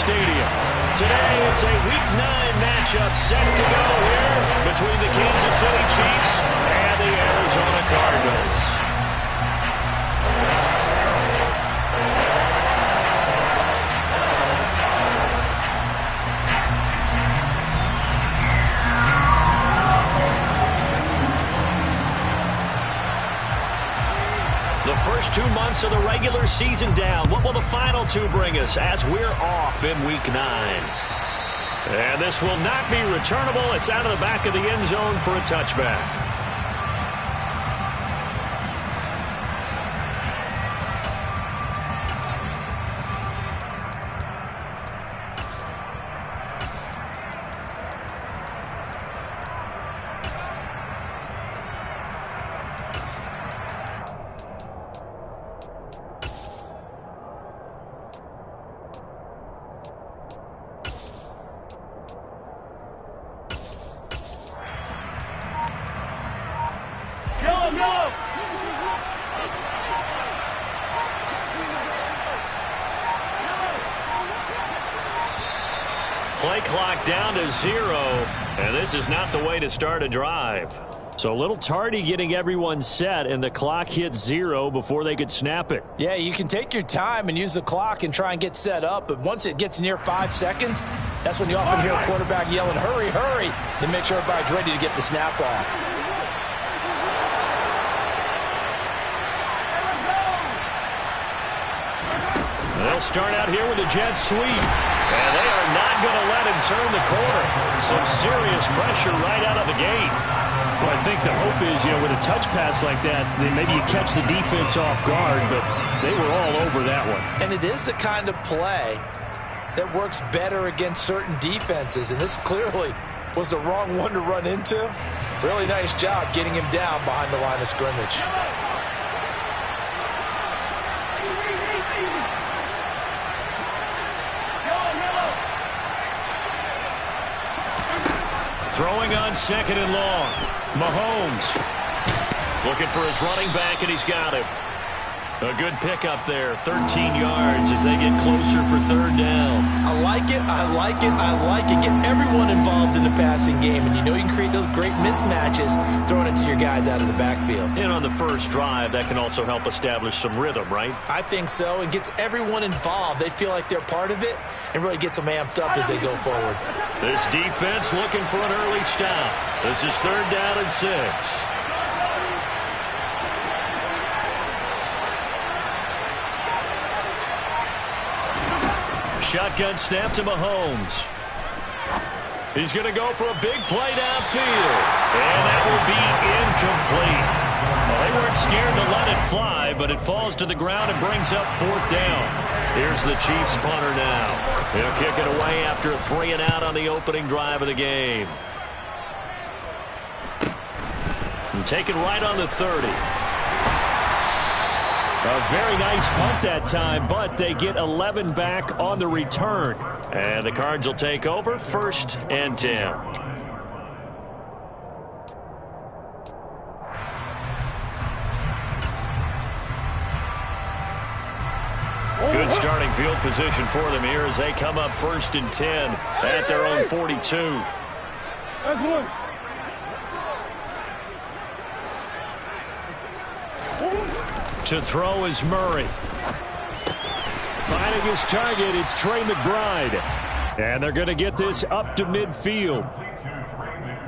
Stadium. Today, it's a Week 9 matchup set to go here between the Kansas City Chiefs and the Arizona Cardinals. The first 2 months of the regular season down. What will the final 2 bring us as we're off in Week 9? And this will not be returnable. It's out of the back of the end zone for a touchback. Play clock down to 0, and this is not the way to start a drive. So a little tardy getting everyone set, and the clock hit 0 before they could snap it. Yeah, you can take your time and use the clock and try and get set up, but once it gets near 5 seconds, that's when you often hear a quarterback yelling, hurry, hurry, to make sure everybody's ready to get the snap off. They'll start out here with a jet sweep, and they are not going to let him turn the corner. Some serious pressure right out of the gate. Well, I think the hope is, with a touch pass like that, then maybe you catch the defense off guard, but they were all over that one. And it is the kind of play that works better against certain defenses, and this clearly was the wrong one to run into. Really nice job getting him down behind the line of scrimmage. Throwing on 2nd and long. Mahomes looking for his running back, and he's got him. A good pickup there, 13 yards as they get closer for 3rd down. I like it, I like it, I like it. Get everyone involved in the passing game, and you can create those great mismatches throwing it to your guys out of the backfield. And on the first drive, that can also help establish some rhythm, right? I think so. It gets everyone involved. They feel like they're part of it and really gets them amped up as they go forward. This defense looking for an early stop. This is 3rd down and 6. Shotgun snap to Mahomes. He's going to go for a big play downfield. And that will be incomplete. Well, they weren't scared to let it fly, but it falls to the ground and brings up 4th down. Here's the Chiefs punter now. He'll kick it away after a 3 and out on the opening drive of the game. And take it right on the 30. A very nice punt that time, but they get 11 back on the return. And the Cards will take over 1st and 10. Good starting field position for them here as they come up 1st and 10 at their own 42. That's one. To throw is Murray. Finding his target, it's Trey McBride. And they're going to get this up to midfield.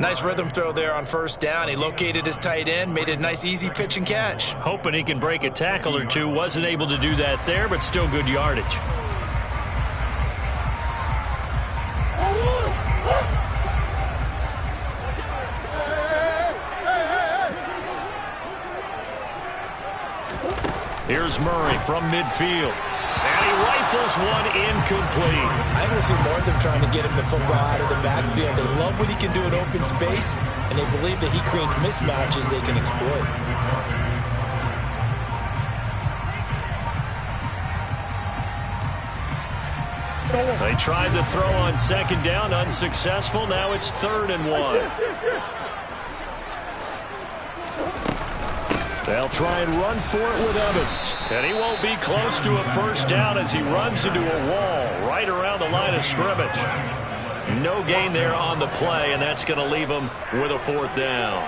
Nice rhythm throw there on 1st down. He located his tight end, made it a nice easy pitch and catch. Hoping he can break a tackle or two. Wasn't able to do that there, but still good yardage. Here's Murray from midfield. And he rifles one incomplete. I think we'll see more of them trying to get him the football out of the backfield. They love what he can do in open space, and they believe that he creates mismatches they can exploit. They tried the throw on 2nd down, unsuccessful. Now it's 3rd and 1. They'll try and run for it with Evans. And he won't be close to a first down as he runs into a wall right around the line of scrimmage. No gain there on the play, and that's going to leave him with a fourth down.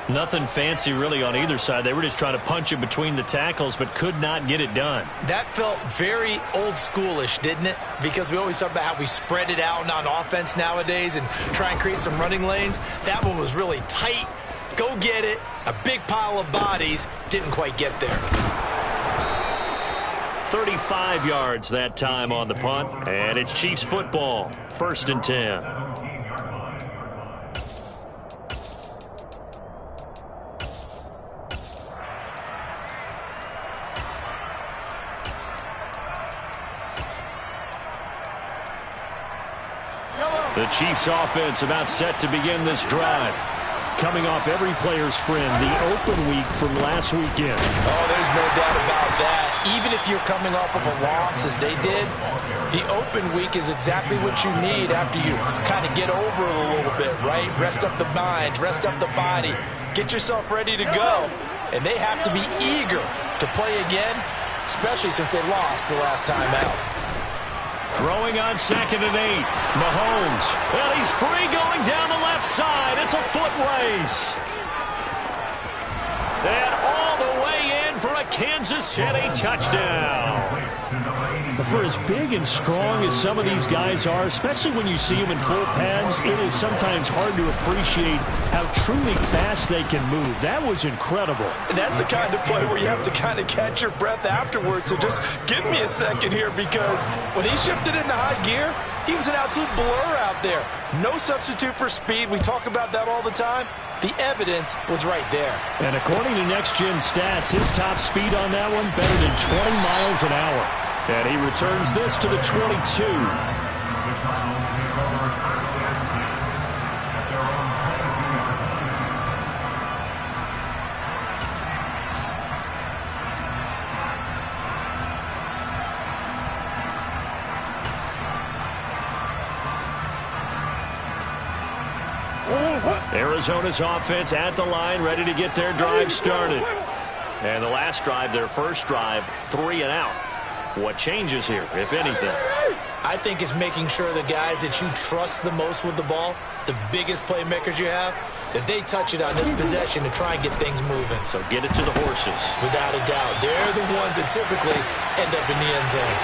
Nothing fancy really on either side. They were just trying to punch it between the tackles, but could not get it done. That felt very old schoolish, didn't it? Because we always talk about how we spread it out on offense nowadays and try and create some running lanes. That one was really tight. Go get it. A big pile of bodies. Didn't quite get there. 35 yards that time on the punt. And it's Chiefs football. 1st and 10. The Chiefs offense about set to begin this drive. Coming off every player's friend, the open week from last weekend. Oh, there's no doubt about that. Even if you're coming off of a loss as they did, the open week is exactly what you need after you kind of get over it a little bit, right? Rest up the mind, rest up the body, get yourself ready to go. And they have to be eager to play again, especially since they lost the last time out. Throwing on 2nd and 8. Mahomes. Well, he's free going down the left side. It's a foot race. And all the way in for a Kansas City touchdown. But for as big and strong as some of these guys are, especially when you see them in full pads, it is sometimes hard to appreciate how truly fast they can move. That was incredible. And that's the kind of play where you have to kind of catch your breath afterwards. So just give me a second here, because when he shifted into high gear, he was an absolute blur out there. No substitute for speed. We talk about that all the time. The evidence was right there. And according to Next Gen Stats, his top speed on that one better than 20 miles an hour. And he returns this to the 22. Arizona's offense at the line, ready to get their drive started. And the last drive, their first drive, 3 and out. What changes here, if anything? I think it's making sure the guys that you trust the most with the ball, the biggest playmakers you have, that they touch it on this possession to try and get things moving. So get it to the horses. Without a doubt. They're the ones that typically end up in the end zone.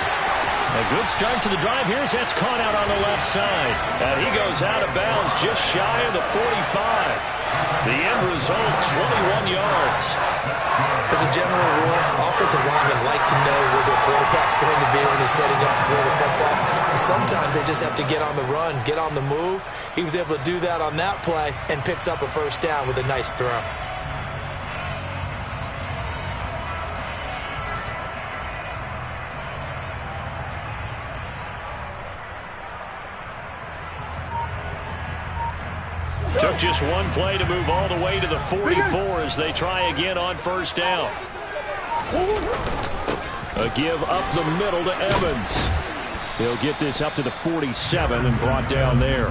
A good start to the drive. Here's that's caught out on the left side. And he goes out of bounds just shy of the 45. The end result, 21 yards. As a general rule, offensive linemen like to know where their quarterback's going to be when he's setting up to throw the football. And sometimes they just have to get on the run, get on the move. He was able to do that on that play and picks up a first down with a nice throw. Took just one play to move all the way to the 44 as they try again on first down. A give up the middle to Evans. He'll get this up to the 47 and brought down there.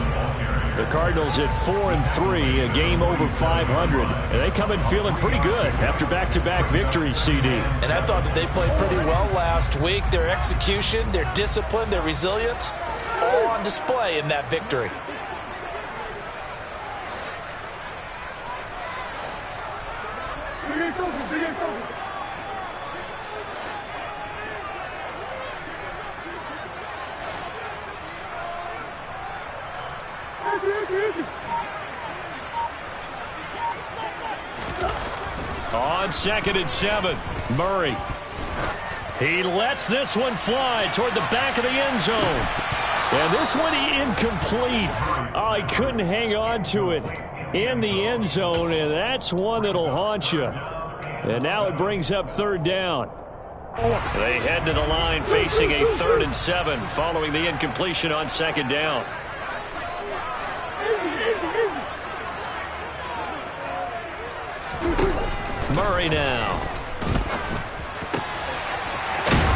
The Cardinals at 4-3, a game over 500. And they come in feeling pretty good after back-to-back victories, CD. And I thought that they played pretty well last week. Their execution, their discipline, their resilience, all on display in that victory. On 2nd and 7, Murray. He lets this one fly toward the back of the end zone. And this one incomplete. Oh, he couldn't hang on to it in the end zone, and that's one that'll haunt you. And now it brings up 3rd down. They head to the line facing a 3rd and 7 following the incompletion on 2nd down. Murray now.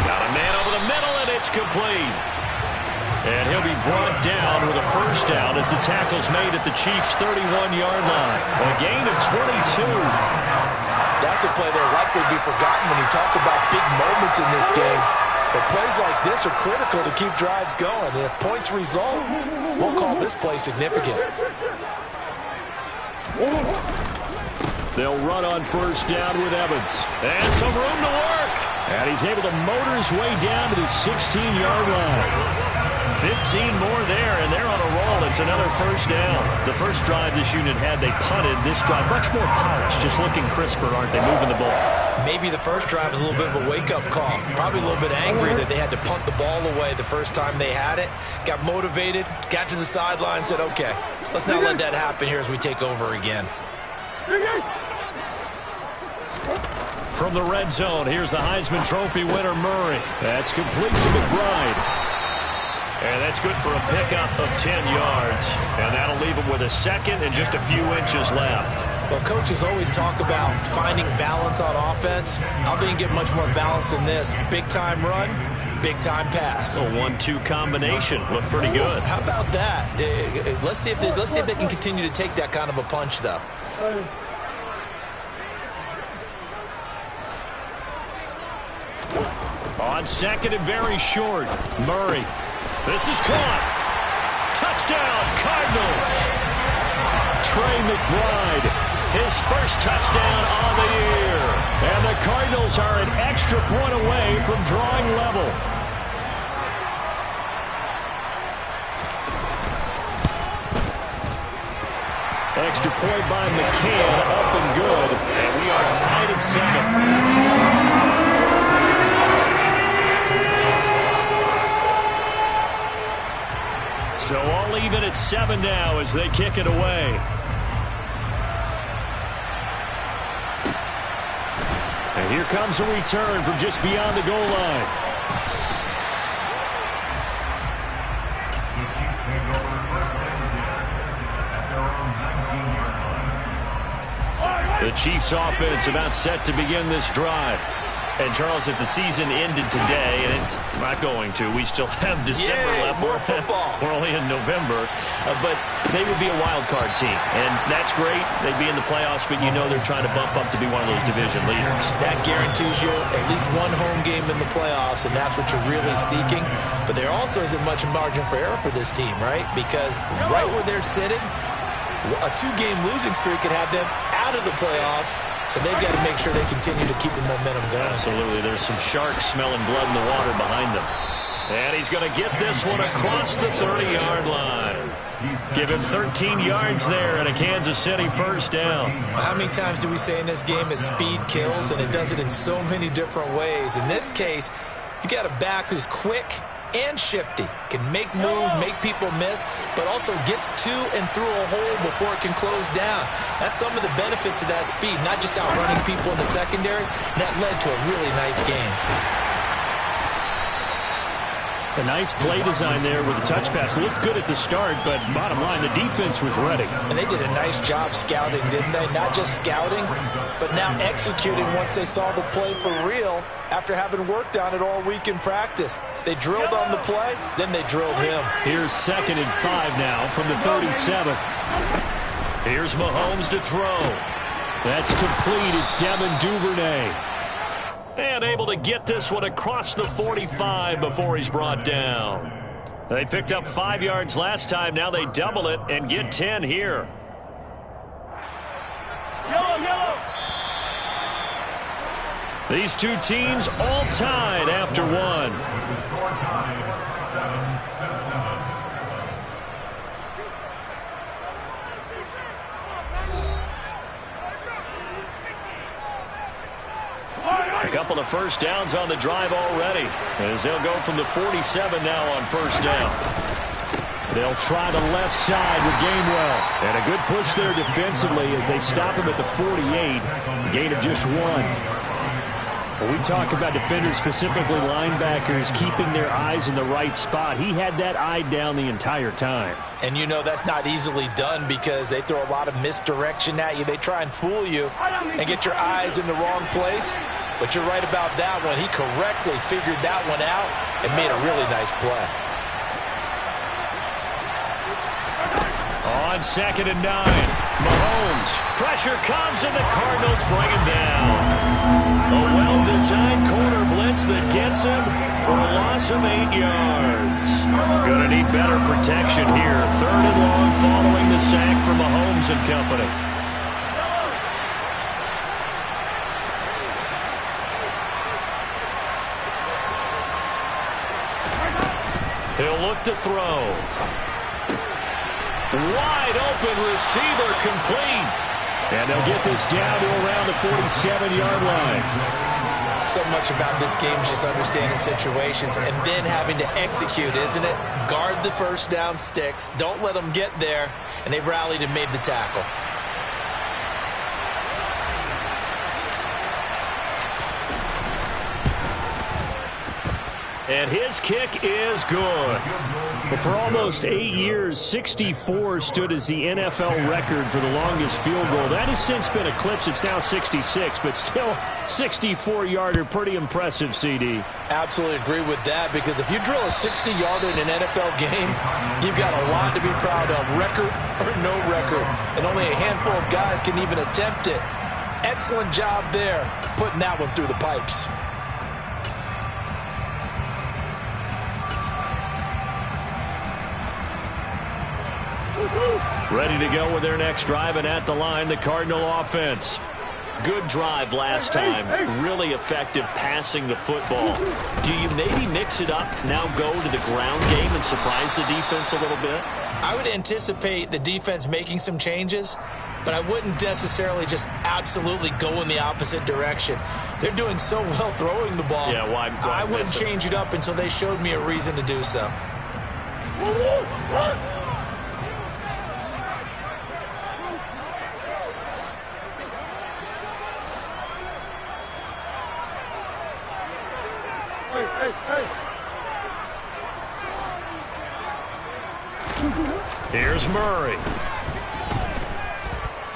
Got a man over the middle, and it's complete. And he'll be brought down with a first down as the tackle's made at the Chiefs' 31-yard line. A gain of 22. That's a play that will likely be forgotten when you talk about big moments in this game. But plays like this are critical to keep drives going. And if points result, we'll call this play significant. They'll run on first down with Evans. And some room to work. And he's able to motor his way down to the 16-yard line. 15 more there, and they're on a roll. It's another first down. The first drive this unit had, they punted. This drive, much more polished, just looking crisper, aren't they, moving the ball? Maybe the first drive was a little bit of a wake-up call. Probably a little bit angry that they had to punt the ball away the first time they had it. Got motivated, got to the sideline, said, okay, let's not let that happen here as we take over again. From the red zone, here's the Heisman Trophy winner, Murray. That's complete to McBride. And that's good for a pickup of 10 yards. And that'll leave him with a second and just a few inches left. Well, coaches always talk about finding balance on offense. I think you get much more balance than this. Big-time run, big-time pass. A 1-2 combination. Looked pretty good. How about that? Let's see if they can continue to take that kind of a punch, though. On second and very short, Murray. This is caught. Touchdown, Cardinals. Trey McBride, his first touchdown on the year. And the Cardinals are an extra point away from drawing level. Extra point by McCann, up and good. And we are tied at 7. So all even at 7 now as they kick it away. And here comes a return from just beyond the goal line. The Chiefs offense about set to begin this drive. And, Charles, if the season ended today, and it's not going to, we still have December left. More football. We're only in November. But they would be a wild card team. And that's great. They'd be in the playoffs, but you know they're trying to bump up to be one of those division leaders. That guarantees you at least one home game in the playoffs, and that's what you're really seeking. But there also isn't much margin for error for this team, right? Because right where they're sitting, a 2-game losing streak could have them out of the playoffs. So they've got to make sure they continue to keep the momentum going. Absolutely. There's some sharks smelling blood in the water behind them. And he's going to get this one across the 30-yard line. Give him 13 yards there and a Kansas City first down. How many times do we say in this game that speed kills, and it does it in so many different ways? In this case, you got a back who's quick and shifty, can make moves, make people miss, but also gets to and through a hole before it can close down. That's some of the benefits of that speed, not just outrunning people in the secondary. And that led to a really nice game. A nice play design there with the touch pass. Looked good at the start, but bottom line, the defense was ready. And they did a nice job scouting, didn't they? Not just scouting, but now executing once they saw the play for real after having worked on it all week in practice. They drilled on the play, then they drilled him. Here's 2nd and 5 now from the 37. Here's Mahomes to throw. That's complete. It's Devin Duvernay. And able to get this one across the 45 before he's brought down. They picked up 5 yards last time. Now they double it and get 10 here. Yellow. These two teams all tied after one. A couple of first downs on the drive already, as they'll go from the 47 now on first down. They'll try the left side with Gainwell. And a good push there defensively as they stop him at the 48. Gain of just 1. When we talk about defenders, specifically linebackers, keeping their eyes in the right spot, he had that eye down the entire time. And you know that's not easily done because they throw a lot of misdirection at you. They try and fool you and get your eyes in the wrong place. But you're right about that one. He correctly figured that one out and made a really nice play. On 2nd and 9. Mahomes. Pressure comes, and the Cardinals bring him down. A well-designed corner blitz that gets him for a loss of 8 yards. Going to need better protection here. 3rd and long following the sack from Mahomes and company. He'll look to throw. Wide open receiver complete. And they'll get this down to around the 47-yard line. So much about this game is just understanding situations and then having to execute, isn't it? Guard the first down sticks. Don't let them get there. And they rallied and made the tackle. And his kick is good. But for almost 8 years, 64 stood as the NFL record for the longest field goal. That has since been eclipsed. It's now 66, but still 64-yarder. Pretty impressive, CD. Absolutely agree with that, because if you drill a 60-yarder in an NFL game, you've got a lot to be proud of, record or no record. And only a handful of guys can even attempt it. Excellent job there, putting that one through the pipes. Ready to go with their next drive, and at the line, the Cardinal offense. Good drive last time. Really effective passing the football. Do you maybe mix it up, now go to the ground game and surprise the defense a little bit? I would anticipate the defense making some changes, but I wouldn't necessarily just absolutely go in the opposite direction. They're doing so well throwing the ball. Yeah, why I wouldn't change it up until they showed me a reason to do so. Here's Murray.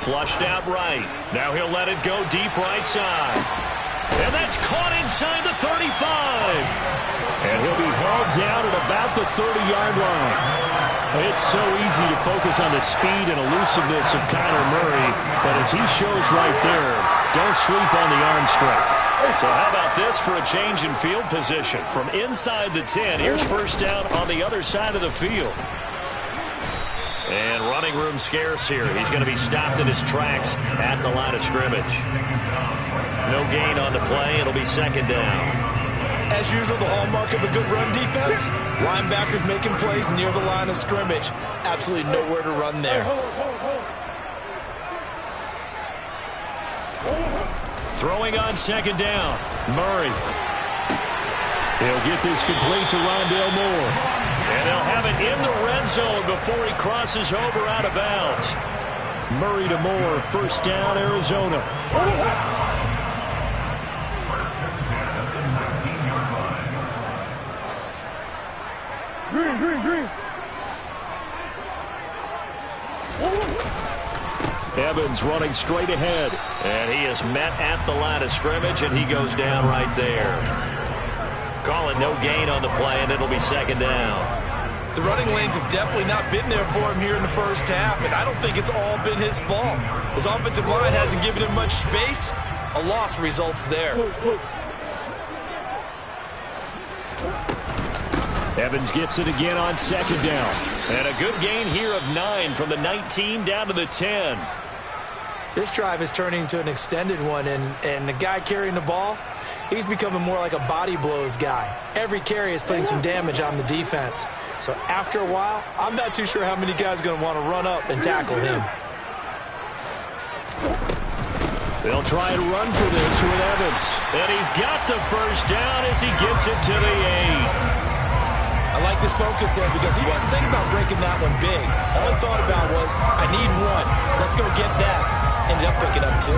Flushed out right. Now he'll let it go deep right side. And that's caught inside the 35. And he'll be hauled down at about the 30-yard line. It's so easy to focus on the speed and elusiveness of Kyler Murray, but as he shows right there, don't sleep on the arm strength. So how about this for a change in field position? From inside the 10, here's first down on the other side of the field. And running room scarce here. He's going to be stopped in his tracks at the line of scrimmage. No gain on the play. It'll be second down. As usual, the hallmark of a good run defense, linebackers making plays near the line of scrimmage. Absolutely nowhere to run there. Throwing on second down, Murray. He'll get this complete to Rondale Moore. And they'll have it in the red zone before he crosses over out of bounds. Murray to Moore, first down, Arizona. Green. Evans running straight ahead. And he is met at the line of scrimmage, and he goes down right there. Call it no gain on the play, and it'll be second down. The running lanes have definitely not been there for him here in the first half, and I don't think it's all been his fault. His offensive line hasn't given him much space. A loss results there. Evans gets it again on second down. And a good gain here of 9 from the 19 down to the 10. This drive is turning into an extended one, and the guy carrying the ball, he's becoming more like a body blows guy. Every carry is putting some damage on the defense. So after a while, I'm not too sure how many guys are going to want to run up and tackle him. They'll try and run for this with Evans. And he's got the first down as he gets it to the 8. I like this focus there because he wasn't thinking about breaking that one big. All he thought about was, I need one. Let's go get that. Ended up picking up 2.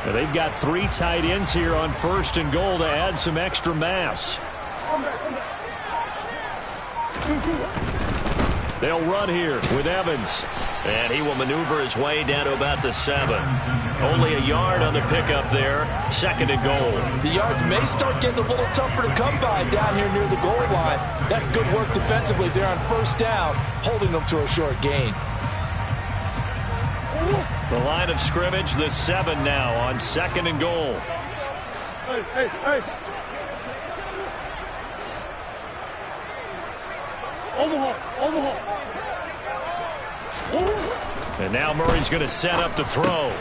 And they've got 3 tight ends here on first and goal to add some extra mass. They'll run here with Evans. And he will maneuver his way down to about the 7. Only a yard on the pickup there. 2nd and goal. The yards may start getting a little tougher to come by down here near the goal line. That's good work defensively there on 1st down, holding them to a short gain. The line of scrimmage, the 7 now on 2nd and goal. Hey. Omaha. And now Murray's going to set up the throw.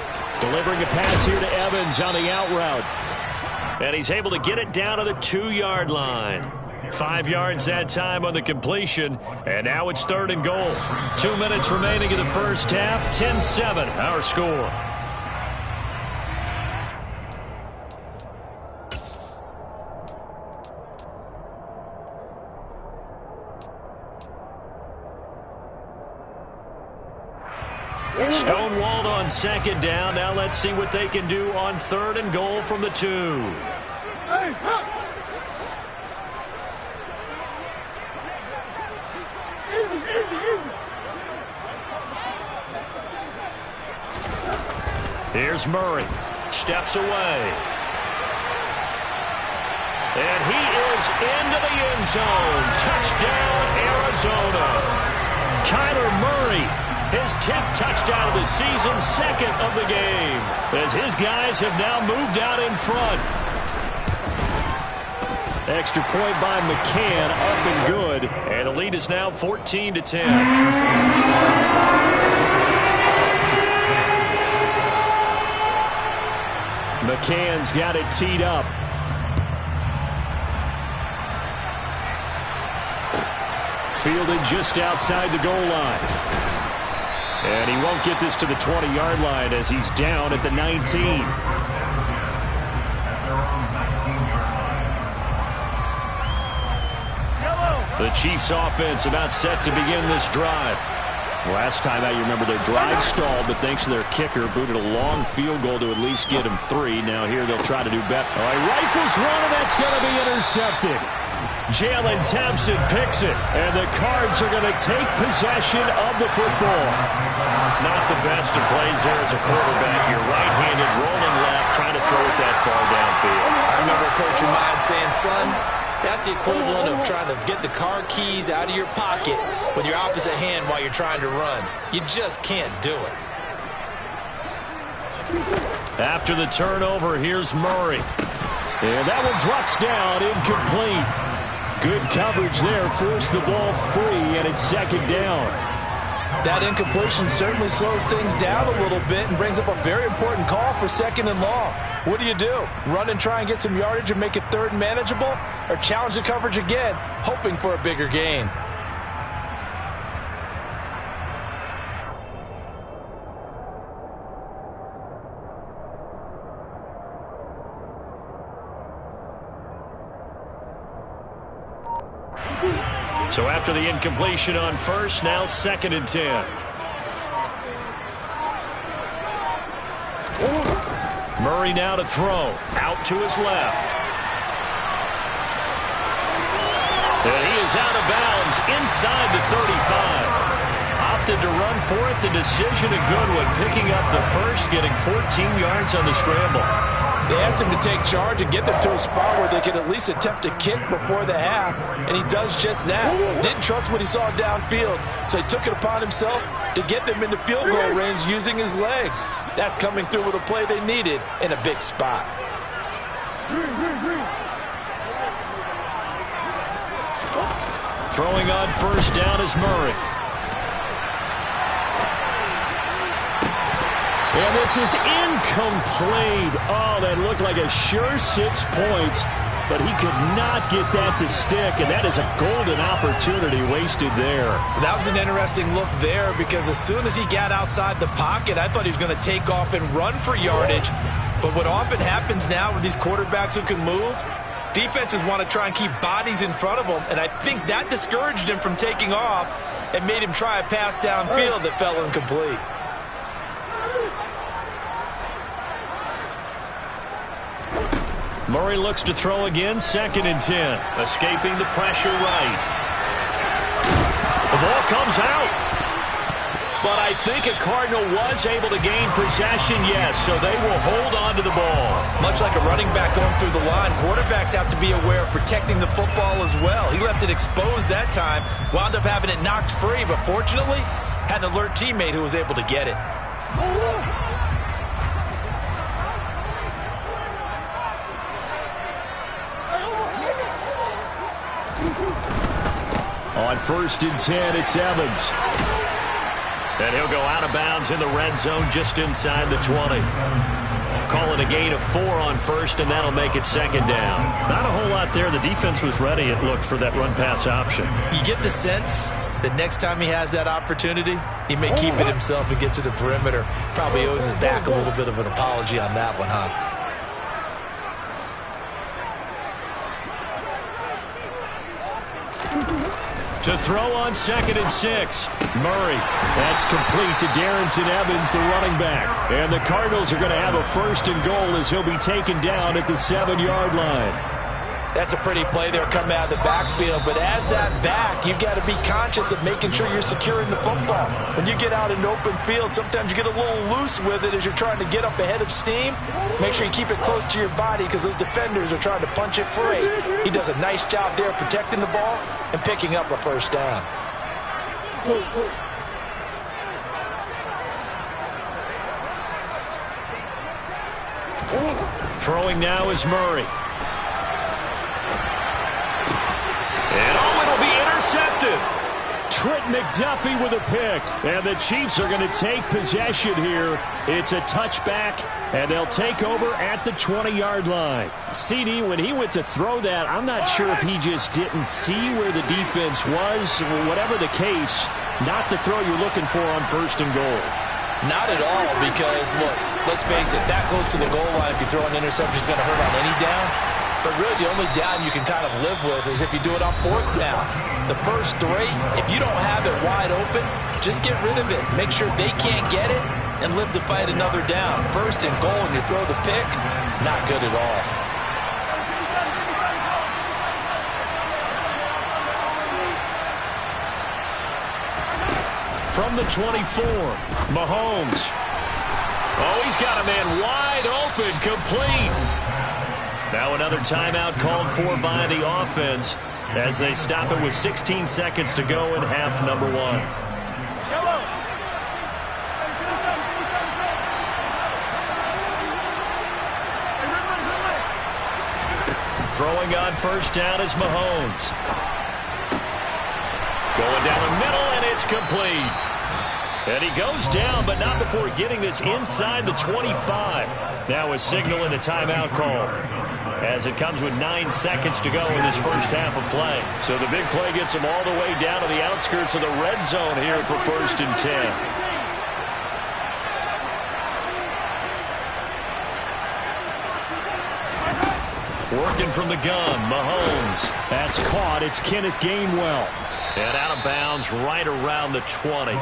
Delivering a pass here to Evans on the out route. And he's able to get it down to the 2-yard line. 5 yards that time on the completion. And now it's 3rd and goal. 2 minutes remaining in the first half. 10-7, our score. Stonewalled on 2nd down. Now let's see what they can do on 3rd and goal from the 2. Here's Murray. Steps away. And he is into the end zone. Touchdown, Arizona. Kyler Murray. His 10th touchdown of the season, 2nd of the game, as his guys have now moved out in front. Extra point by McCann, up and good. And the lead is now 14-10. McCann's got it teed up. Fielded just outside the goal line. And he won't get this to the 20-yard line as he's down at the 19. The Chiefs offense about set to begin this drive. Last time out, you remember their drive stalled, but thanks to their kicker, booted a long field goal to at least get him 3. Now here they'll try to do better. All right, rifles one, and that's going to be intercepted. Jalen Thompson picks it. And the Cards are going to take possession of the football. Not the best of plays there as a quarterback. You're right-handed, rolling left, trying to throw it that far downfield. I remember a coach of mine saying, son, that's the equivalent of trying to get the car keys out of your pocket with your opposite hand while you're trying to run. You just can't do it. After the turnover, here's Murray. And that one drops down, incomplete. Good coverage there, forced the ball free, and it's 2nd down. That incompletion certainly slows things down a little bit and brings up a very important call for 2nd and long. What do? Run and try and get some yardage and make it 3rd and manageable? Or challenge the coverage again, hoping for a bigger gain? So after the incompletion on 1st, now 2nd and 10. Murray now to throw. Out to his left. And he is out of bounds inside the 35. Opted to run for it. The decision a good one. Picking up the 1st, getting 14 yards on the scramble. They asked him to take charge and get them to a spot where they could at least attempt a kick before the half, and he does just that. Didn't trust what he saw downfield, so he took it upon himself to get them into field goal range using his legs. That's coming through with a play they needed in a big spot. Throwing on 1st down is Murray. And this is incomplete. Oh, that looked like a sure 6 points, but he could not get that to stick, and that is a golden opportunity wasted there. That was an interesting look there because as soon as he got outside the pocket, I thought he was going to take off and run for yardage. But what often happens now with these quarterbacks who can move, defenses want to try and keep bodies in front of them, and I think that discouraged him from taking off and made him try a pass downfield that fell incomplete. Murray looks to throw again, 2nd and 10. Escaping the pressure right. The ball comes out. But I think a Cardinal was able to gain possession, yes, so they will hold on to the ball. Much like a running back going through the line, quarterbacks have to be aware of protecting the football as well. He left it exposed that time, wound up having it knocked free, but fortunately, had an alert teammate who was able to get it. On 1st and 10, it's Evans. And he'll go out of bounds in the red zone just inside the 20. Call it a gain of 4 on 1st, and that'll make it 2nd down. Not a whole lot there. The defense was ready, it looked, for that run-pass option. You get the sense that next time he has that opportunity, he may keep it himself and get to the perimeter. Probably owes his back a little bit of an apology on that one, huh? To throw on 2nd and 6. Murray. That's complete to Darrington Evans, the running back. And the Cardinals are going to have a 1st and goal as he'll be taken down at the 7-yard line. That's a pretty play there coming out of the backfield, but as that back, you've got to be conscious of making sure you're securing the football. When you get out in the open field, sometimes you get a little loose with it as you're trying to get up ahead of steam. Make sure you keep it close to your body because those defenders are trying to punch it free. He does a nice job there protecting the ball and picking up a 1st down. Throwing now is Murray. And it'll be intercepted. Trent McDuffie with a pick. And the Chiefs are going to take possession here. It's a touchback, and they'll take over at the 20-yard line. CD, when he went to throw that, I'm not sure if he just didn't see where the defense was. Whatever the case, not the throw you're looking for on 1st and goal. Not at all, because, look, let's face it, that close to the goal line, if you throw an interception, is going to hurt on any down. But really, the only down you can kind of live with is if you do it on 4th down. The first 3, if you don't have it wide open, just get rid of it. Make sure they can't get it and live to fight another down. 1st and goal, and you throw the pick, not good at all. From the 24, Mahomes. Oh, he's got a man wide open, complete. Now another timeout called for by the offense as they stop it with 16 seconds to go in half number 1. Throwing on 1st down is Mahomes. Going down the middle, and it's complete. And he goes down, but not before getting this inside the 25. Now a signal and a timeout call, as it comes with 9 seconds to go in this first half of play. So the big play gets them all the way down to the outskirts of the red zone here for 1st and 10. Working from the gun, Mahomes. That's caught. It's Kenneth Gainwell. And out of bounds right around the 20.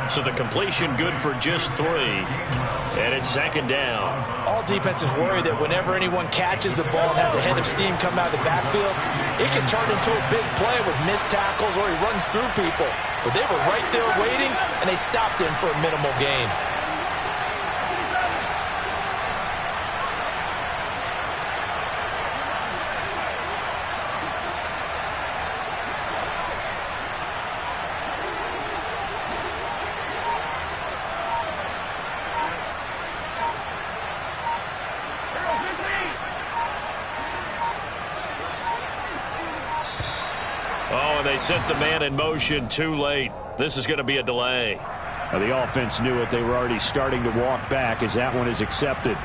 So the completion good for just 3. And it's 2nd down. All defenses worry that whenever anyone catches the ball and has a head of steam come out of the backfield, it can turn into a big play with missed tackles or he runs through people. But they were right there waiting, and they stopped him for a minimal gain. They sent the man in motion too late. This is going to be a delay. Now the offense knew it. They were already starting to walk back as that one is accepted.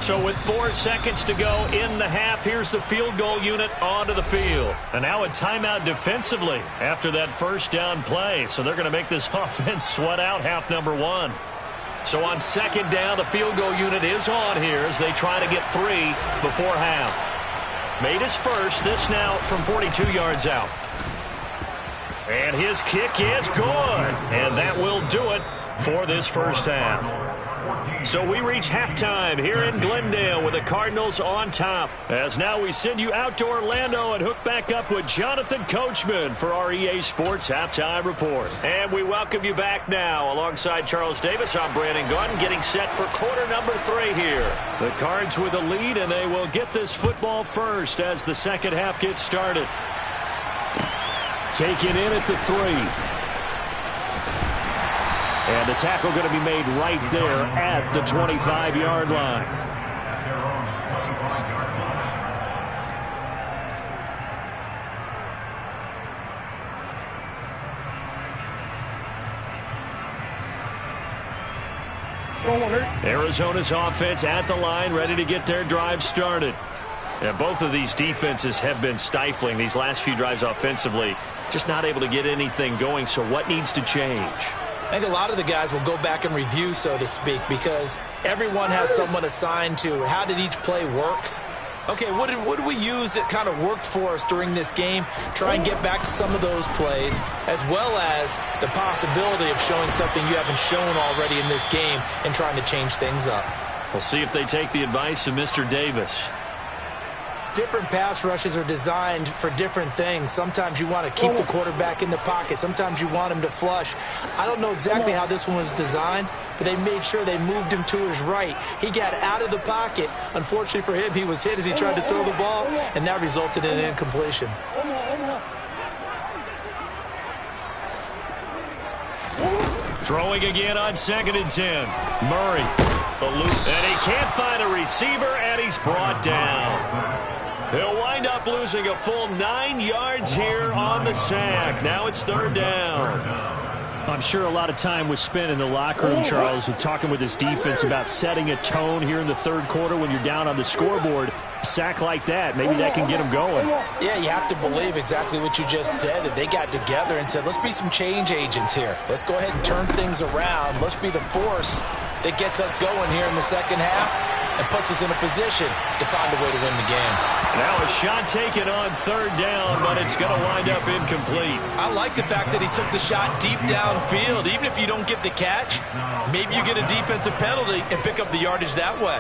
So with 4 seconds to go in the half, here's the field goal unit onto the field. And now a timeout defensively after that first down play. So they're going to make this offense sweat out half number 1. So on 2nd down, the field goal unit is on here as they try to get 3 before half. Made his first, this now from 42 yards out. And his kick is good. And that will do it for this first half. So we reach halftime here in Glendale with the Cardinals on top. As now we send you out to Orlando and hook back up with Jonathan Coachman for our EA Sports Halftime Report. And we welcome you back now. Alongside Charles Davis, I'm Brandon Gunn, getting set for quarter number 3 here. The Cards with a lead, and they will get this football first as the second half gets started. Taken in at the 3. And the tackle going to be made right there at the 25-yard line. Arizona's offense at the line, ready to get their drive started. And both of these defenses have been stifling these last few drives offensively. Just not able to get anything going, so what needs to change? I think a lot of the guys will go back and review, so to speak, because everyone has someone assigned to how did each play work. Okay, what did we use that kind of worked for us during this game? Try and get back to some of those plays, as well as the possibility of showing something you haven't shown already in this game and trying to change things up. We'll see if they take the advice of Mr. Davis. Different pass rushes are designed for different things. Sometimes you want to keep the quarterback in the pocket. Sometimes you want him to flush. I don't know exactly how this one was designed, but they made sure they moved him to his right. He got out of the pocket. Unfortunately for him, he was hit as he tried to throw the ball, and that resulted in an incompletion. Throwing again on 2nd and 10. Murray. And he can't find a receiver, and he's brought down. He'll wind up losing a full 9 yards here on the sack. Now it's 3rd down. I'm sure a lot of time was spent in the locker room, Charles, with talking with his defense about setting a tone here in the 3rd quarter when you're down on the scoreboard. A sack like that, maybe that can get them going. Yeah, you have to believe exactly what you just said, that they got together and said, let's be some change agents here. Let's go ahead and turn things around. Let's be the force that gets us going here in the second half and puts us in a position to find a way to win the game. Now a shot taken on 3rd down, but it's going to wind up incomplete. I like the fact that he took the shot deep downfield. Even if you don't get the catch, maybe you get a defensive penalty and pick up the yardage that way.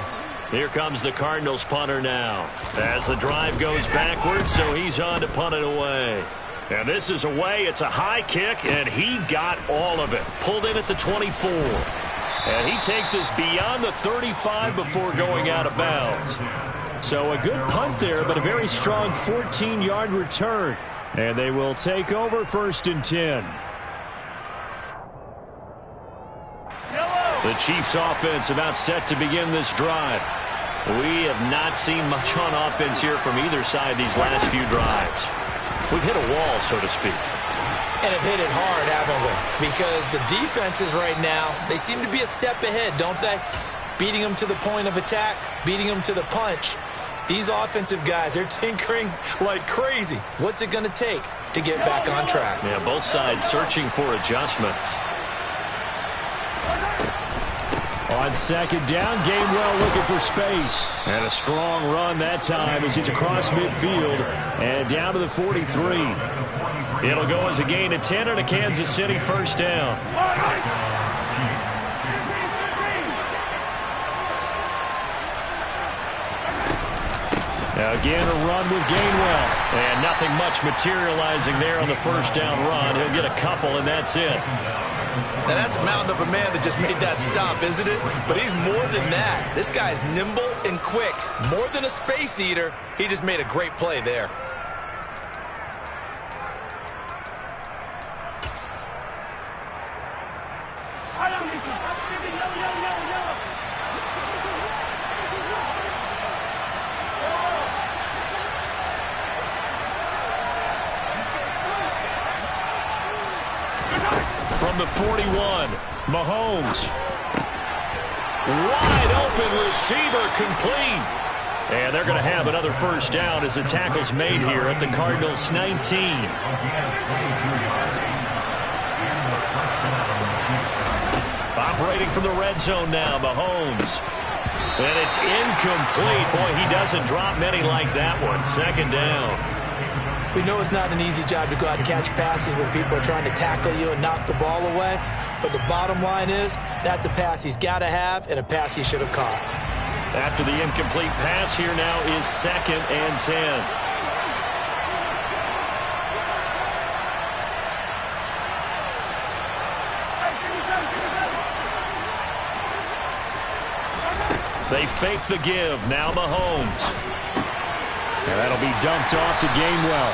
Here comes the Cardinals punter now. As the drive goes backwards, so he's on to punt it away. And this is away. It's a high kick, and he got all of it. Pulled in at the 24. And he takes us beyond the 35 before going out of bounds. So a good punt there, but a very strong 14-yard return. And they will take over 1st and 10. The Chiefs offense about set to begin this drive. We have not seen much on offense here from either side these last few drives. We've hit a wall, so to speak. And have hit it hard, haven't we? Because the defenses right now, they seem to be a step ahead, don't they? Beating them to the point of attack, beating them to the punch. These offensive guys, they're tinkering like crazy. What's it going to take to get back on track? Yeah, both sides searching for adjustments. On 2nd down, Gainwell looking for space. And a strong run that time as he's across midfield and down to the 43. It'll go as a gain of 10 and a Kansas City 1st down. Again, a run with Gainwell. And nothing much materializing there on the 1st down run. He'll get a couple, and that's it. Now, that's a mountain of a man that just made that stop, isn't it? But he's more than that. This guy's nimble and quick. More than a space eater, he just made a great play there. From the 41, Mahomes. Wide open receiver, complete. And they're going to have another 1st down as the tackle's made here at the Cardinals 19. Operating from the red zone now, Mahomes. And it's incomplete. Boy, he doesn't drop many like that one. 2nd down. We know it's not an easy job to go out and catch passes when people are trying to tackle you and knock the ball away. But the bottom line is, that's a pass he's got to have and a pass he should have caught. After the incomplete pass, here now is 2nd and 10. They fake the give. Now Mahomes. And that'll be dumped off to Gainwell.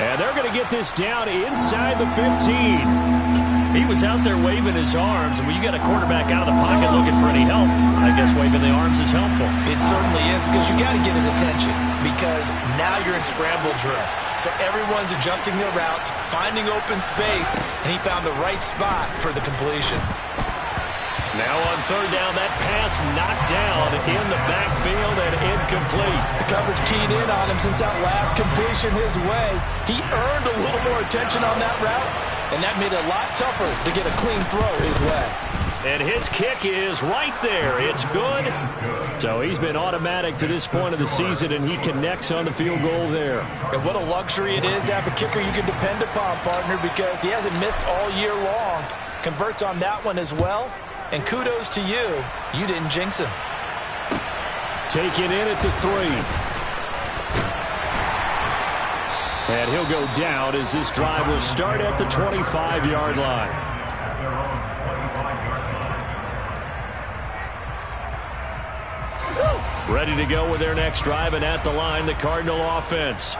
And they're going to get this down inside the 15. He was out there waving his arms, and when you get a quarterback out of the pocket looking for any help, I guess waving the arms is helpful. It certainly is, because you got to get his attention, because now you're in scramble drill. So everyone's adjusting their routes, finding open space, and he found the right spot for the completion. Now on 3rd down, that pass knocked down in the backfield and incomplete. The coverage keyed in on him since that last completion his way. He earned a little more attention on that route, and that made it a lot tougher to get a clean throw his way. And his kick is right there. It's good. So he's been automatic to this point of the season, and he connects on the field goal there. And what a luxury it is to have a kicker you can depend upon, partner, because he hasn't missed all year long. Converts on that one as well. And kudos to you. You didn't jinx him. Taken in at the 3. And he'll go down as this drive will start at the 25-yard line. Ready to go with their next drive, and at the line, the Cardinal offense.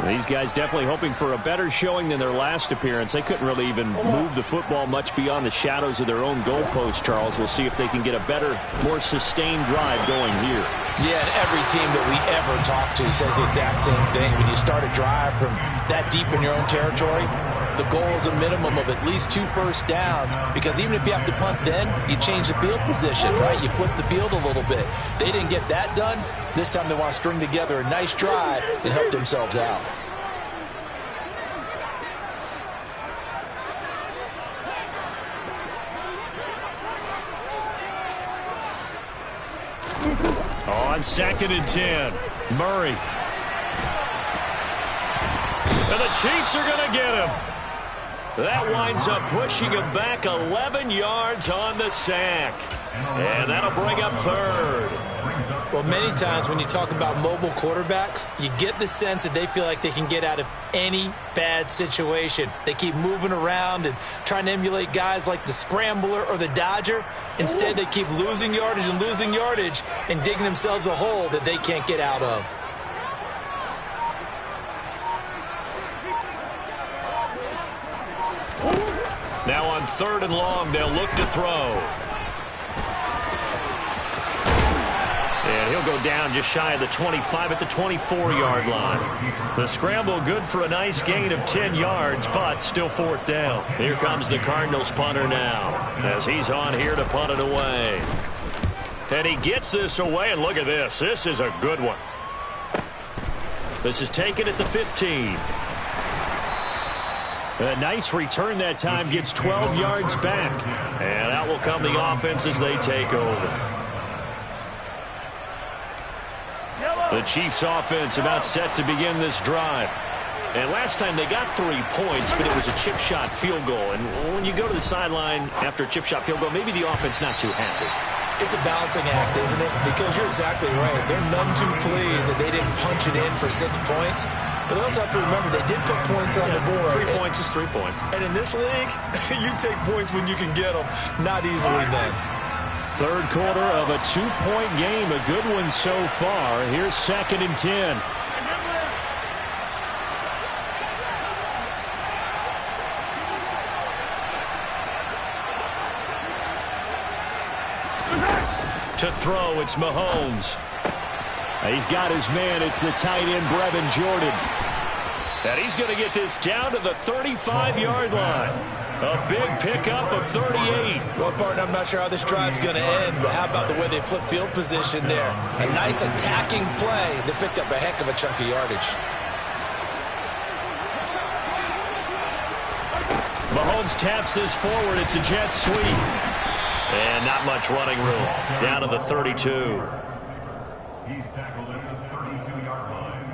These guys definitely hoping for a better showing than their last appearance. They couldn't really even move the football much beyond the shadows of their own goalpost, Charles. We'll see if they can get a better, more sustained drive going here. Yeah, and every team that we ever talk to says the exact same thing. When you start a drive from that deep in your own territory, the goal is a minimum of at least 2 first downs, because even if you have to punt then, you change the field position, right? You flip the field a little bit. They didn't get that done. This time they want to string together a nice drive and help themselves out. On 2nd and 10, Murray. And the Chiefs are going to get him. That winds up pushing him back 11 yards on the sack. And that'll bring up 3rd. Well, many times when you talk about mobile quarterbacks, you get the sense that they feel like they can get out of any bad situation. They keep moving around and trying to emulate guys like the Scrambler or the Dodger. Instead, they keep losing yardage and digging themselves a hole that they can't get out of. Now on 3rd and long, they'll look to throw. And he'll go down just shy of the 25 at the 24-yard line. The scramble good for a nice gain of 10 yards, but still 4th down. Here comes the Cardinals punter now, as he's on here to punt it away. And he gets this away, and look at this. This is a good one. This is taken at the 15. A nice return that time, gets 12 yards back. And out will come the offense as they take over. The Chiefs offense about set to begin this drive. And last time they got 3 points, but it was a chip shot field goal. And when you go to the sideline after a chip shot field goal, maybe the offense not too happy. It's a balancing act, isn't it? Because you're exactly right. They're none too pleased that they didn't punch it in for 6 points. But they also have to remember they did put points on the board. 3 points is 3 points. And in this league, you take points when you can get them. Not easily done. 3rd quarter of a 2-point game. A good one so far. Here's 2nd and 10. To throw, it's Mahomes. He's got his man. It's the tight end, Brevin Jordan. And he's going to get this down to the 35-yard line. A big pickup of 38. Well, partner, I'm not sure how this drive's going to end, but how about the way they flip field position there? A nice attacking play that picked up a heck of a chunk of yardage. Mahomes taps this forward. It's a jet sweep. And not much running room. Down to the 32. He's tackled at the 32-yard line.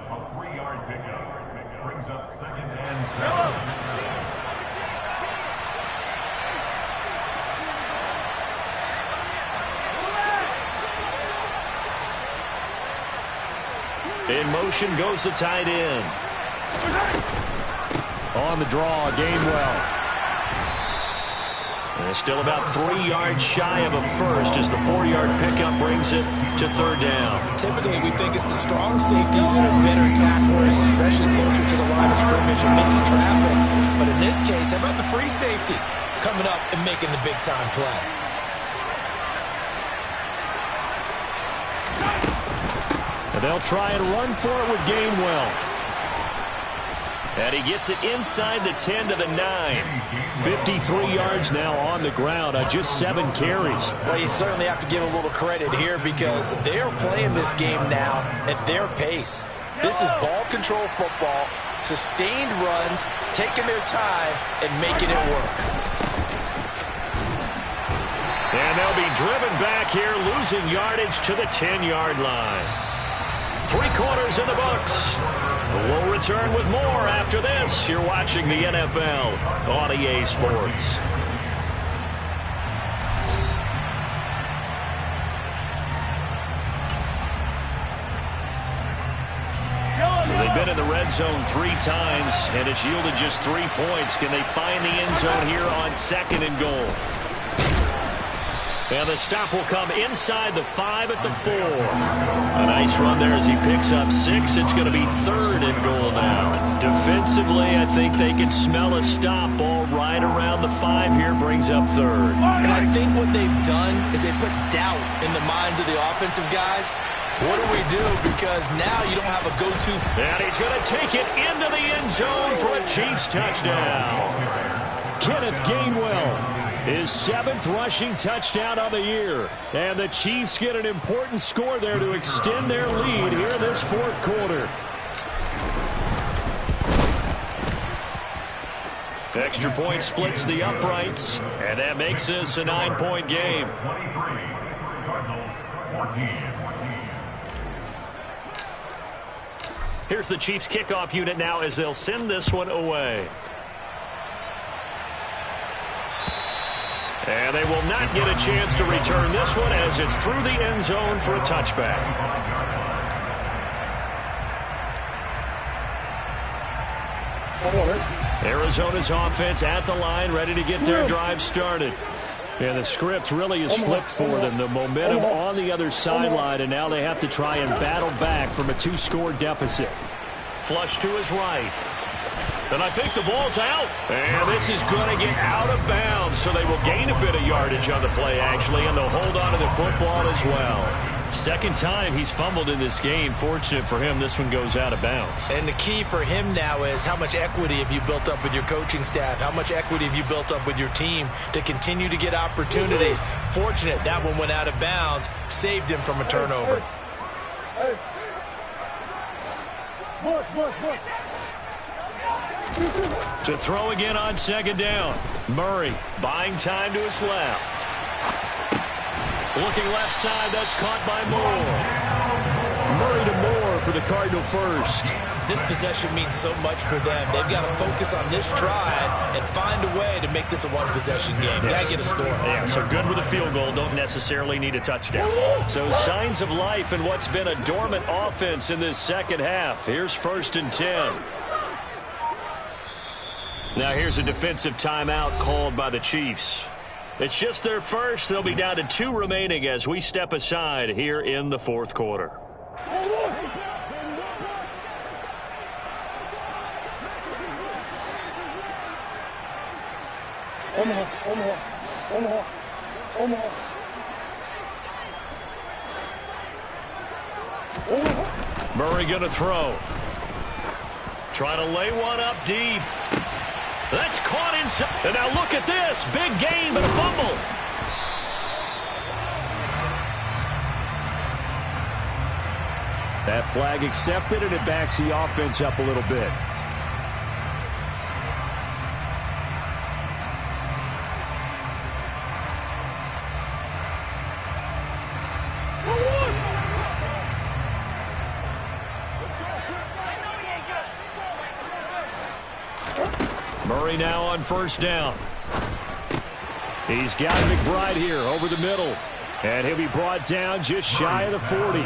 A 3-yard pickup. brings up 2nd and 7. In motion goes the tight end. On the draw, Gainwell. And still about 3 yards shy of a first as the 4-yard pickup brings it to 3rd down. Typically, we think it's the strong safeties that are better tacklers, especially closer to the line of scrimmage amidst traffic. But in this case, how about the free safety coming up and making the big-time play? And they'll try and run for it with Gainwell. And he gets it inside the 10 to the 9. 53 yards now on the ground on just 7 carries. Well, you certainly have to give a little credit here because they're playing this game now at their pace. This is ball control football, sustained runs, taking their time, and making it work. And they'll be driven back here, losing yardage to the 10-yard line. 3 quarters in the books. We'll return with more after this. You're watching the NFL on EA Sports. So they've been in the red zone 3 times, and it's yielded just 3 points. Can they find the end zone here on 2nd and goal? And the stop will come inside the 5 at the 4. A nice run there as he picks up 6. It's going to be 3rd and goal now. Defensively, I think they can smell a stop. Ball right around the 5 here brings up 3rd. And I think what they've done is they put doubt in the minds of the offensive guys. What do we do? Because now you don't have a go-to. And he's going to take it into the end zone for a Chiefs touchdown. Kenneth Gainwell. His 7th rushing touchdown of the year. And the Chiefs get an important score there to extend their lead here in this 4th quarter. Extra point splits the uprights, and that makes this a 9-point game. 23, Cardinals 14. Here's the Chiefs kickoff unit now as they'll send this one away. And they will not get a chance to return this one as it's through the end zone for a touchback. Arizona's offense at the line, ready to get their drive started. And the script really is flipped for them. The momentum on the other sideline, and now they have to try and battle back from a 2-score deficit. Flush to his right. And I think the ball's out. And this is going to get out of bounds, so they will gain a bit of yardage on the play, actually, and they'll hold on to the football as well. 2nd time he's fumbled in this game. Fortunate for him, this one goes out of bounds. And the key for him now is how much equity have you built up with your coaching staff? How much equity have you built up with your team to continue to get opportunities? Fortunate that one went out of bounds, saved him from a turnover. Hey. Bush. To throw again on 2nd down. Murray buying time to his left. Looking left side, that's caught by Moore. Murray to Moore for the Cardinal first. This possession means so much for them. They've got to focus on this drive and find a way to make this a one-possession game. Got to get a score. Yeah, so good with a field goal. Don't necessarily need a touchdown. So signs of life in what's been a dormant offense in this 2nd half. Here's 1st and 10. Now here's a defensive timeout called by the Chiefs. It's just their first. They'll be down to 2 remaining as we step aside here in the 4th quarter. Murray going to throw. Try to lay one up deep. That's caught inside. And now look at this. Big gain, but a fumble. That flag accepted, and it backs the offense up a little bit. Murray now on first down. He's got McBride here over the middle. And he'll be brought down just shy of the 40.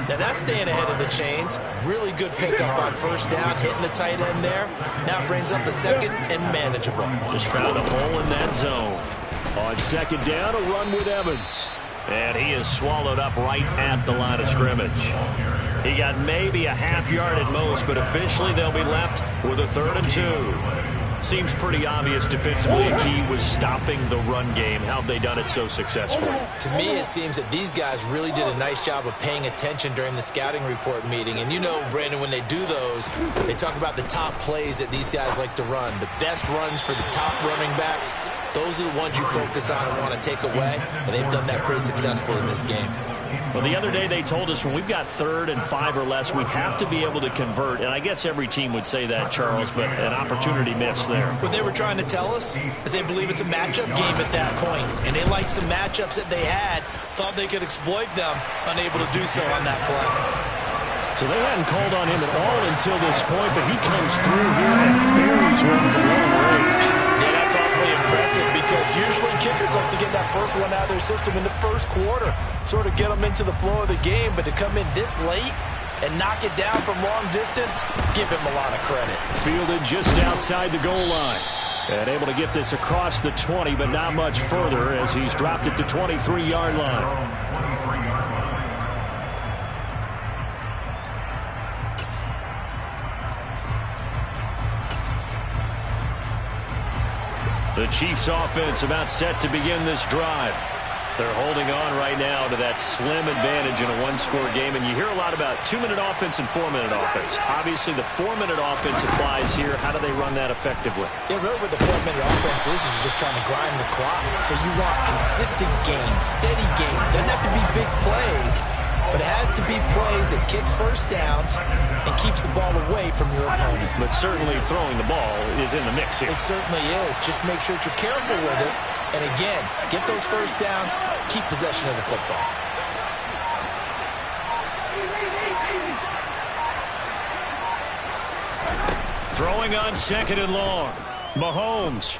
Now that's staying ahead of the chains. Really good pickup on first down, hitting the tight end there. Now brings up a second and manageable. Just found a hole in that zone. On second down, a run with Evans. And he is swallowed up right at the line of scrimmage. He got maybe a half yard at most, but officially they'll be left with a 3rd and 2. Seems pretty obvious defensively a key was stopping the run game. How have they done it so successfully? To me, it seems that these guys really did a nice job of paying attention during the scouting report meeting. And you know, Brandon, when they do those, they talk about the top plays that these guys like to run. The best runs for the top running back. Those are the ones you focus on and want to take away. And they've done that pretty successfully in this game. Well, the other day they told us when we've got 3rd and 5 or less, we have to be able to convert. And I guess every team would say that, Charles, but an opportunity missed there. What they were trying to tell us is they believe it's a matchup game at that point. And they liked some matchups that they had, thought they could exploit them, unable to do so on that play. So they hadn't called on him at all until this point, but he comes through here and buries one from long range. Yeah, that's awfully impressive because usually kickers like to get that first one out of their system in the first quarter, sort of get them into the flow of the game, but to come in this late and knock it down from long distance, give him a lot of credit. Fielded just outside the goal line. And able to get this across the 20, but not much further as he's dropped it to 23-yard line. The Chiefs offense about set to begin this drive. They're holding on right now to that slim advantage in a one-score game. And you hear a lot about 2-minute offense and 4-minute offense. Obviously, the 4-minute offense applies here. How do they run that effectively? Yeah, really what the 4-minute offense is just trying to grind the clock. So you want consistent gains, steady gains. Doesn't have to be big plays, but it has to be plays that gets first downs and keeps the ball away from your opponent. But certainly throwing the ball is in the mix here. It certainly is. Just make sure that you're careful with it. And again, get those first downs, keep possession of the football. Throwing on 2nd and long. Mahomes.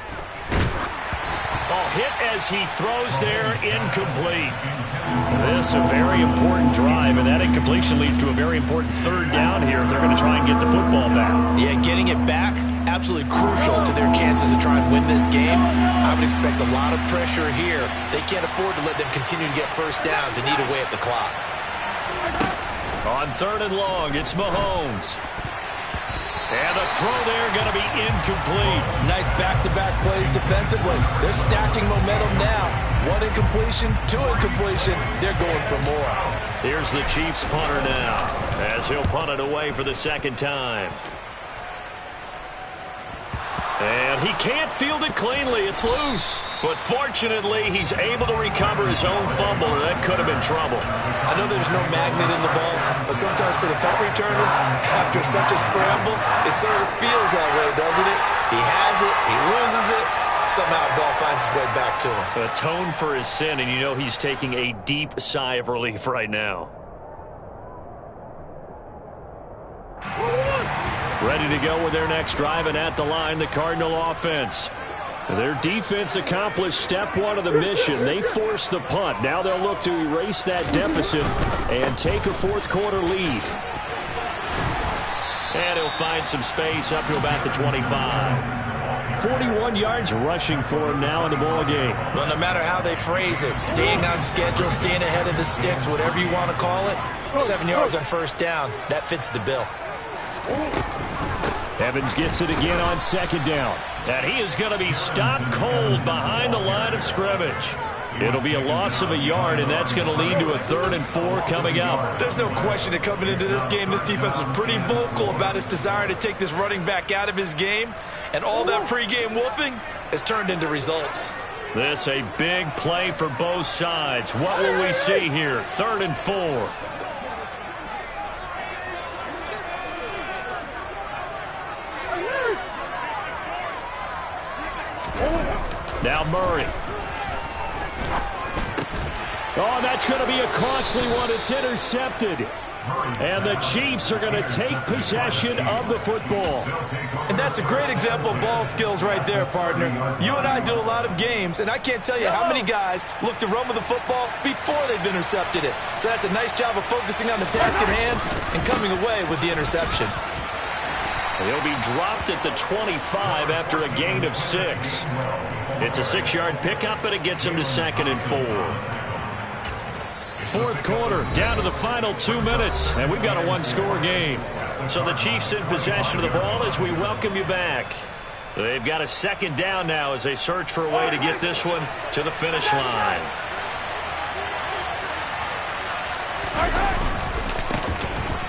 Hit as he throws there, incomplete. This a very important drive, and that incompletion leads to a very important 3rd down here if they're going to try and get the football back. Yeah, getting it back, absolutely crucial to their chances to try and win this game. I would expect a lot of pressure here. They can't afford to let them continue to get first downs and eat away at the clock. On 3rd and long, it's Mahomes. And the throw there going to be incomplete. Nice back-to-back plays defensively. They're stacking momentum now. 1 incompletion, 2 incompletion. They're going for more. Here's the Chiefs punter now as he'll punt it away for the 2nd time. And he can't field it cleanly. It's loose. But fortunately, he's able to recover his own fumble, or that could have been trouble. I know there's no magnet in the ball, but sometimes for the punt returner, after such a scramble, it sort of feels that way, doesn't it? He has it, he loses it, somehow the ball finds its way back to him. Atone for his sin, and you know he's taking a deep sigh of relief right now. Ready to go with their next drive, and at the line, the Cardinal offense. Their defense accomplished step 1 of the mission. They forced the punt. Now they'll look to erase that deficit and take a 4th quarter lead. And he'll find some space up to about the 25. 41 yards rushing for him now in the ball game. Well, no matter how they phrase it, staying on schedule, staying ahead of the sticks, whatever you want to call it, 7 yards on first down, that fits the bill. Evans gets it again on 2nd down. And he is going to be stopped cold behind the line of scrimmage. It'll be a loss of a yard, and that's going to lead to a 3rd and 4 coming up. There's no question that coming into this game, this defense was pretty vocal about its desire to take this running back out of his game. And all that pregame wolfing has turned into results. This a big play for both sides. What will we see here? 3rd and 4. Now Murray. Oh, that's going to be a costly one. It's intercepted. And the Chiefs are going to take possession of the football. And that's a great example of ball skills right there, partner. You and I do a lot of games, and I can't tell you how many guys look to run with the football before they've intercepted it. So that's a nice job of focusing on the task at hand and coming away with the interception. He'll be dropped at the 25 after a gain of 6. It's a 6-yard pickup, but it gets him to 2nd and 4. Fourth quarter, down to the final 2 minutes, and we've got a one-score game. So the Chiefs in possession of the ball as we welcome you back. They've got a 2nd down now as they search for a way to get this one to the finish line.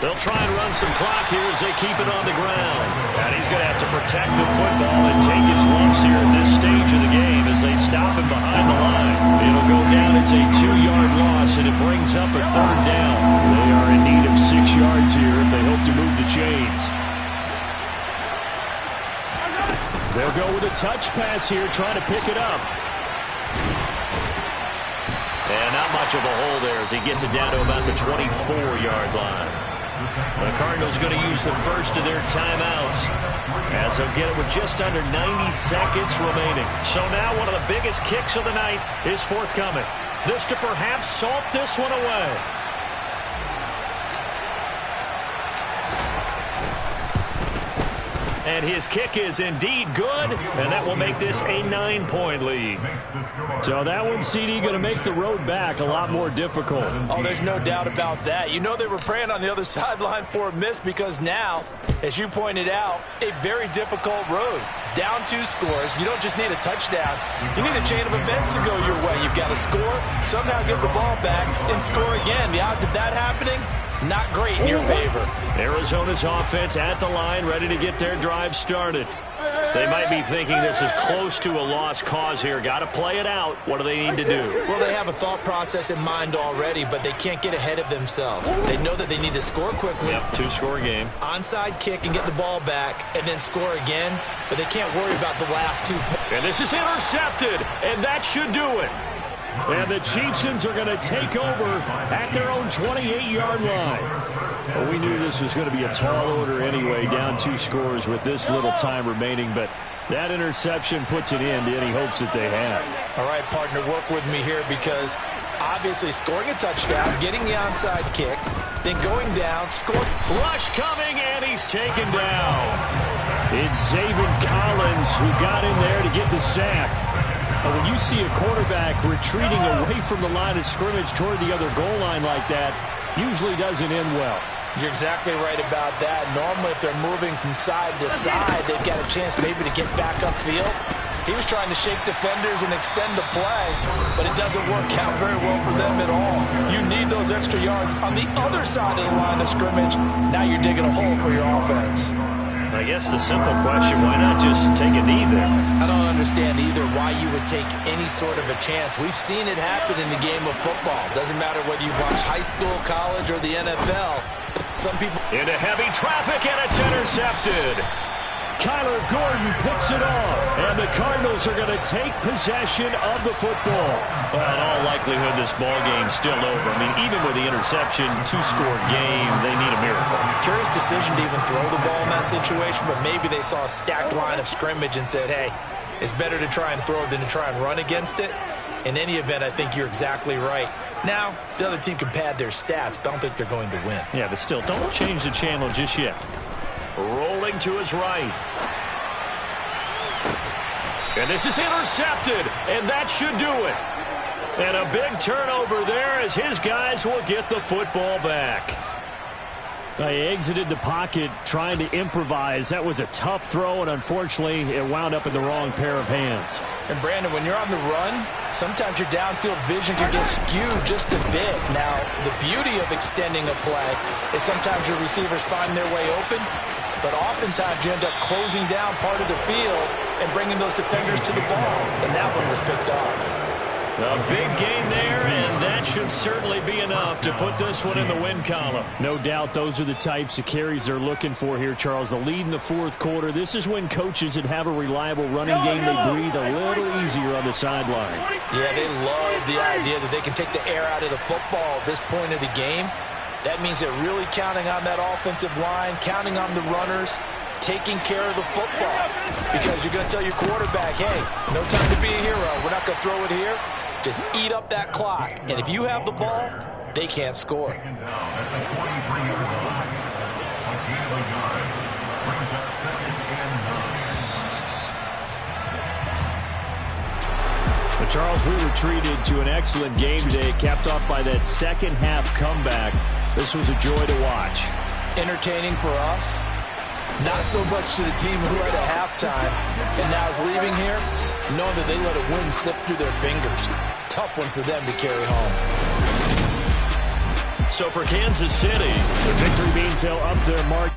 They'll try and run some clock here as they keep it on the ground. And he's going to have to protect the football and take his lumps here at this stage of the game as they stop him behind the line. It'll go down as a 2-yard loss, and it brings up a 3rd down. They are in need of 6 yards here if they hope to move the chains. They'll go with a touch pass here, trying to pick it up. And not much of a hole there as he gets it down to about the 24-yard line. The Cardinals going to use the first of their timeouts as they'll get it with just under 90 seconds remaining. So now one of the biggest kicks of the night is forthcoming. This to perhaps salt this one away. And his kick is indeed good, and that will make this a 9-point lead. So that one, CD, going to make the road back a lot more difficult. Oh, there's no doubt about that. You know they were praying on the other sideline for a miss because now, as you pointed out, a very difficult road. Down 2 scores. You don't just need a touchdown. You need a chain of events to go your way. You've got to score, somehow get the ball back, and score again. The odds of that happening, not great in your favor. Arizona's offense at the line, ready to get their drive started. They might be thinking this is close to a lost cause here. Got to play it out. What do they need to do? Well, they have a thought process in mind already, but they can't get ahead of themselves. They know that they need to score quickly. Yep, 2-score game. Onside kick and get the ball back and then score again, but they can't worry about the last 2 points. And this is intercepted, and that should do it. And the Chiefs are going to take over at their own 28-yard line. Well, we knew this was going to be a tall order anyway, down 2 scores with this little time remaining, but that interception puts an end to any hopes that they had. All right, partner, work with me here because obviously scoring a touchdown, getting the onside kick, then going down, scoring. Rush coming, and he's taken down. It's Zaven Collins who got in there to get the sack. And when you see a quarterback retreating away from the line of scrimmage toward the other goal line like that, usually doesn't end well. You're exactly right about that. Normally, if they're moving from side to side, they've got a chance maybe to get back upfield. He was trying to shake defenders and extend the play, but it doesn't work out very well for them at all. You need those extra yards on the other side of the line of scrimmage. Now you're digging a hole for your offense. I guess the simple question, why not just take a knee there? I don't understand either why you would take any sort of a chance. We've seen it happen in the game of football. Doesn't matter whether you watch high school, college, or the NFL. Some people... Into heavy traffic, and it's intercepted. Kyler Gordon picks it off, and the Cardinals are going to take possession of the football. Well, in all likelihood, this ball game's still over. I mean, even with the interception, 2-score game, they need a miracle. Curious decision to even throw the ball in that situation, but maybe they saw a stacked line of scrimmage and said, hey, it's better to try and throw than to try and run against it. In any event, I think you're exactly right. Now, the other team can pad their stats, but I don't think they're going to win. Yeah, but still, don't change the channel just yet. Rolling to his right. And this is intercepted, and that should do it. And a big turnover there as his guys will get the football back. They exited the pocket trying to improvise. That was a tough throw, and unfortunately, it wound up in the wrong pair of hands. And, Brandon, when you're on the run, sometimes your downfield vision can get skewed just a bit. Now, the beauty of extending a play is sometimes your receivers find their way open, but oftentimes you end up closing down part of the field and bringing those defenders to the ball, and that one was picked off. A big gain there, and that should certainly be enough to put this one in the win column. No doubt those are the types of carries they're looking for here, Charles. The lead in the fourth quarter. This is when coaches that have a reliable running game, they breathe a little easier on the sideline. Yeah, they love the idea that they can take the air out of the football at this point of the game. That means they're really counting on that offensive line, counting on the runners, taking care of the football. Because you're going to tell your quarterback, hey, no time to be a hero. We're not going to throw it here. Just eat up that clock. And if you have the ball, they can't score. But Charles, we were treated to an excellent game today, capped off by that second half comeback. This was a joy to watch. Entertaining for us. Not so much to the team who led at halftime and now is leaving here, knowing that they let a win slip through their fingers. Tough one for them to carry home. So for Kansas City, the victory means they'll up their mark.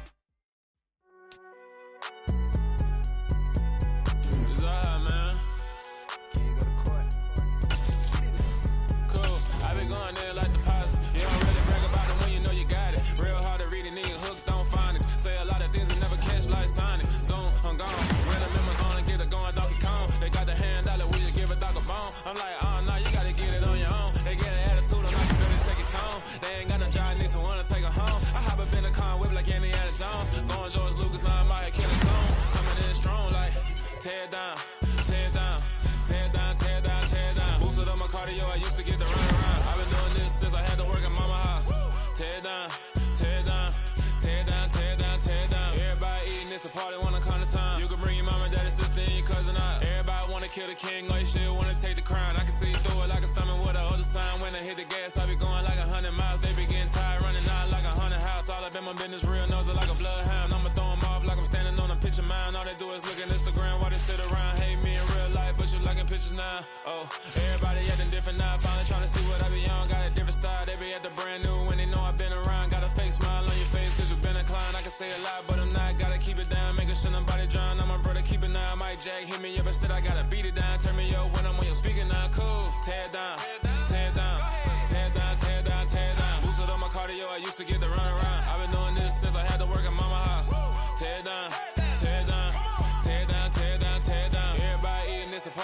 Kill the king, like shit, wanna take the crown. I can see through it like a stomach with a other sign. When I hit the gas, I be going like 100 miles. They be getting tired, running out like 100 house. All up in my business, real nose it like a bloodhound. I'ma throw them off like I'm standing on a picture mound. All they do is look at Instagram while they sit around. Hate me in real life, but you liking pictures now. Oh, everybody acting different now. Finally trying to see what I be on. Got a different style, they be at the brand new when they know I've been around. Got a fake smile on your face cause you been inclined. I can say a lot, but I'm not. Gotta keep it down, making sure nobody drown. I'm my brother, keep it now. Mike Jack hit me up and said I gotta beat it down. Turn me up when I'm